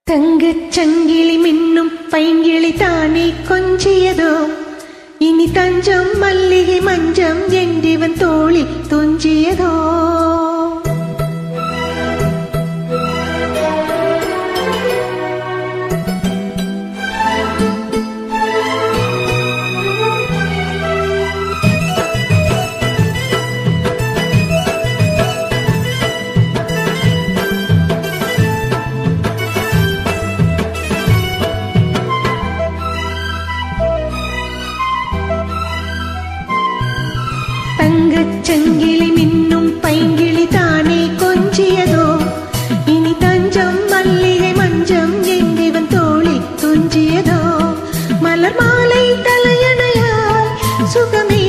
தங்கச் சங்கிலி மின்னும் பைங்கிளி தானே கொஞ்சியதோ இனி தஞ்சம் மல்லிகை மஞ்சம் என்றிவன் தோழி துஞ்சியதோ தங்கச் சங்கிலி மின்னும் பைங்கிளி தானே கொஞ்சியதோ இனி தஞ்சம் மல்லிகை மஞ்சம் என்றிவன் தோழி துஞ்சியதோ மலர் மாலை தலையணையாய் சுகமே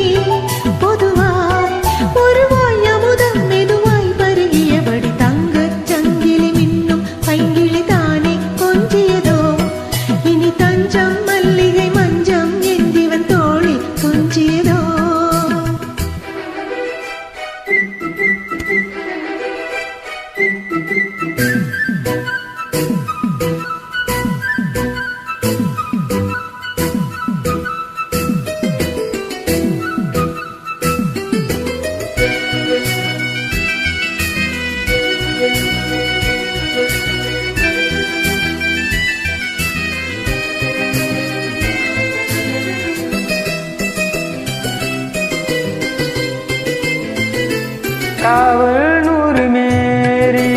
பொதுவாய் ஒருவாய் அமுதம் மெதுவாய் பருகியபடி தங்கச் சங்கிலி மின்னும் பைங்கிளி தானே கொஞ்சியதோ இனி தஞ்சம் மல்லிகை மஞ்சம் என்றிவன் தோழி துஞ்சியதோ காவல் நூறு மேரி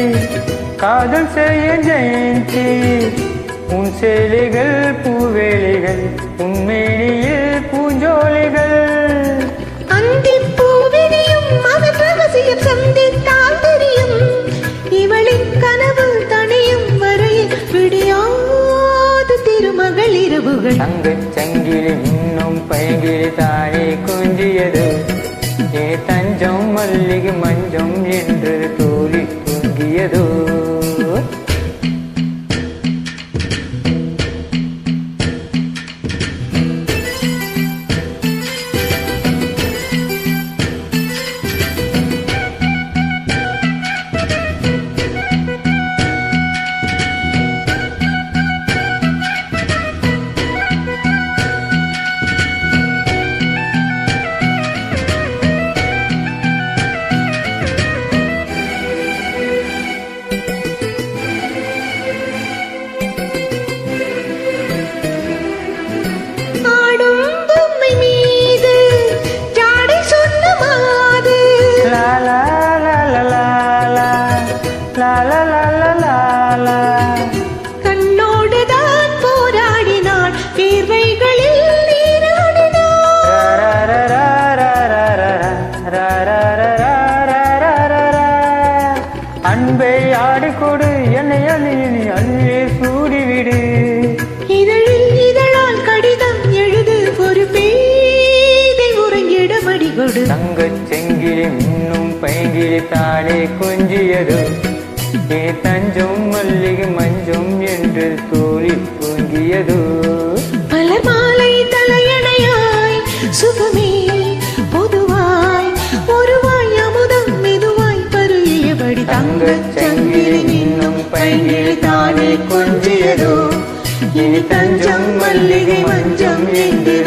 காதல் செய்ய ஜெயந்தி உன் சேலைகள் பூவேலிகள் உன்மேனியில் பூஞ்சோலைகள் அந்தி பூவினியும் அவன் ரகசியம் சந்தித்தால் தெரியும் இவளின் கனவு தனியும் வரையில் விடியாது திருமகள் இரவுகள் தங்கச் சங்கிலி இன்னும் பைங்கிலி தானே கொஞ்சியது ஏ தஞ்சம் மல்லிகை மஞ்சம் என்று தோழி துங்கியதோ கண்ணோடுதான் போராடினான் வீர்வைகளில் அன்பை ஆடிக்கொடு என்னை அள்ளி அள்ளே சூடிவிடு இதழில் இதழால் கடிதம் எழுது ஒரு பேதை உறங்கிடமடி கொடு தங்கச் செங்கிலி இன்னும் பைங்கிலி தானே கொஞ்சியது ஏ தஞ்சம் மல்லிகை மஞ்சம் என்று தோழி தூங்கியதோ மலர் மாலை தலையணையாய் சுகமே பொதுவாய் ஒருவாய் அமுதம் மெதுவாய் பருகியபடி தங்கச் சங்கிலி இன்னும் பைங்கிலி தானே கொஞ்சியதோ இனி தஞ்சம் மல்லிகை மஞ்சம் என்று